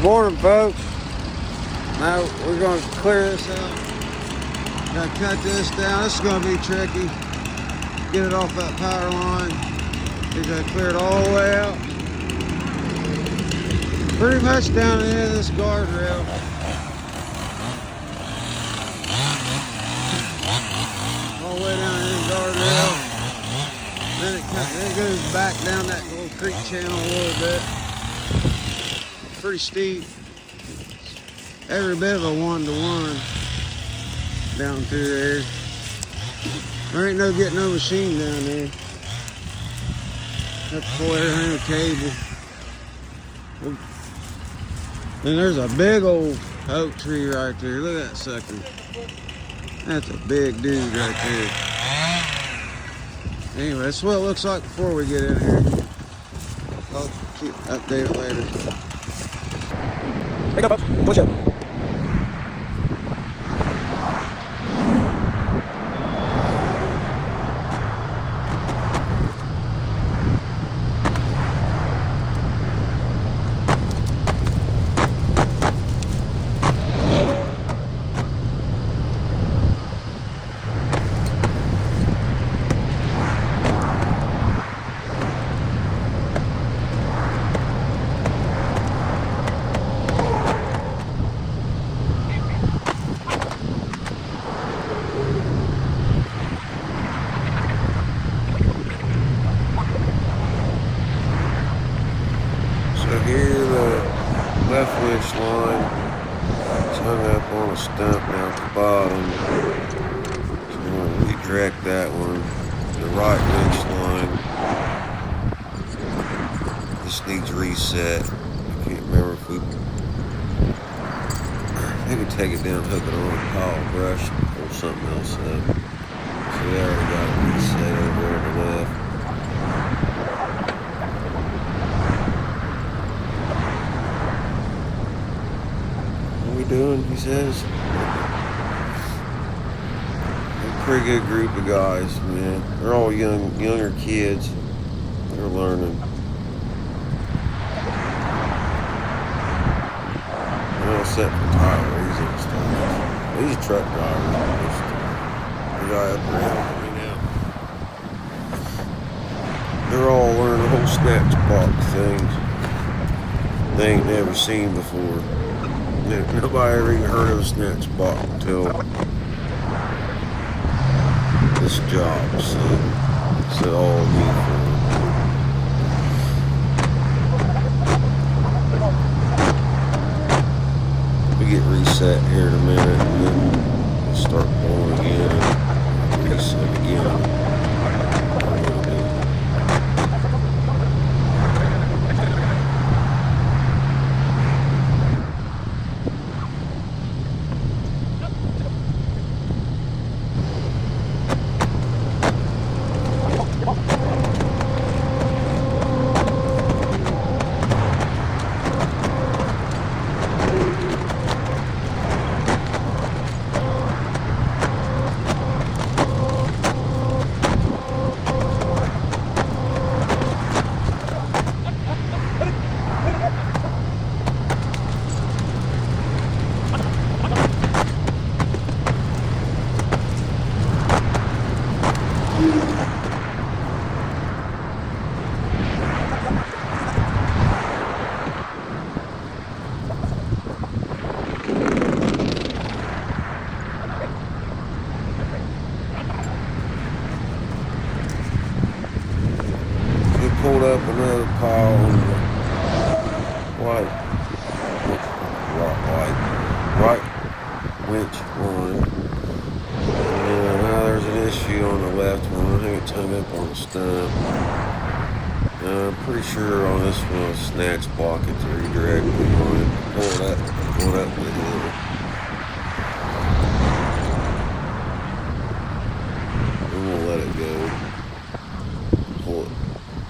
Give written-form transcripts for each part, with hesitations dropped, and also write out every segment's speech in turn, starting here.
Morning, folks. Now we're going to clear this out. Gotta cut this down. This is going to be tricky. Get it off that power line. We gotta clear it all the way out. Pretty much down the end of this guardrail. All the way down the guardrail. Then it goes back down that little creek channel a little bit. Pretty steep. Every bit of a 1-to-1 down through there. There ain't no getting no machine down there. Have to pull everything with cable. And there's a big old oak tree right there. Look at that sucker. That's a big dude right there. Anyway, that's what it looks like before we get in here. I'll keep update it later. Pick up, push up. Here the left winch line is hung up on a stump down at the bottom. So I'm going to redirect that one. The right winch line just needs reset. I can't remember if we take it down, hook it on a pile of brush, and pull something else up. So we already got it reset over there to the left. Doing, he says. A pretty good group of guys, man. They're all younger kids. They're learning. They're all set for tire raising and stuff. He's a truck driver. The guy up there helping me now. They're all learning the whole snatch box thing. They ain't never seen before. Nobody ever even heard of a snatch block until this job, so it's all new for them. We get reset here in a minute, and then we'll start pulling again and reset again. Pulled up another pile on the right winch line. And now there's an issue on the left one. I think it's hung up on the stump. I'm pretty sure on this one, I'll snatch block it to redirect. We want to pull it up the hill. And we'll let it go. Pull it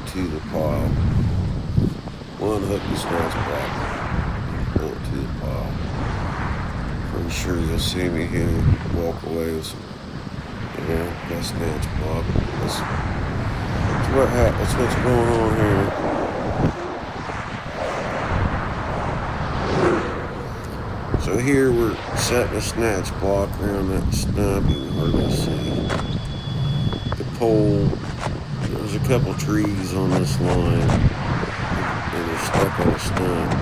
to the pile. One hook the snatch block. Pull it to the pile. Pretty sure you'll see me here walk away with some, that snatch block. That's what's going on here. So here we're setting a snatch block around that stump. You can hardly see the pole. There's a couple trees on this line, and they're stuck on a stump.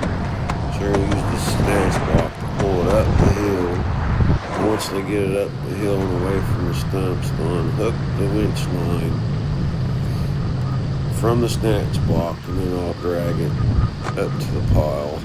So we'll use the snatch block to pull it up the hill. Once they get it up the hill and away from the stumps, they'll unhook the winch line from the snatch block, and then I'll drag it up to the pile.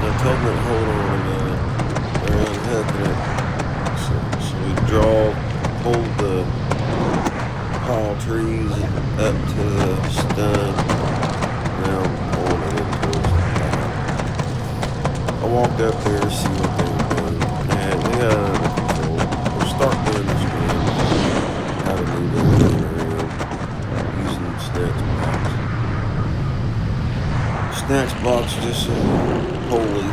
I told them to hold on a minute. They're unhooking it. So we hold the tall trees up to the stump. Now I'm pulling it in towards the back. I walked up there to see what they were doing. And they got it under control. We'll start doing this again. How to move everything around using snatch blocks. Snatch blocks just pulley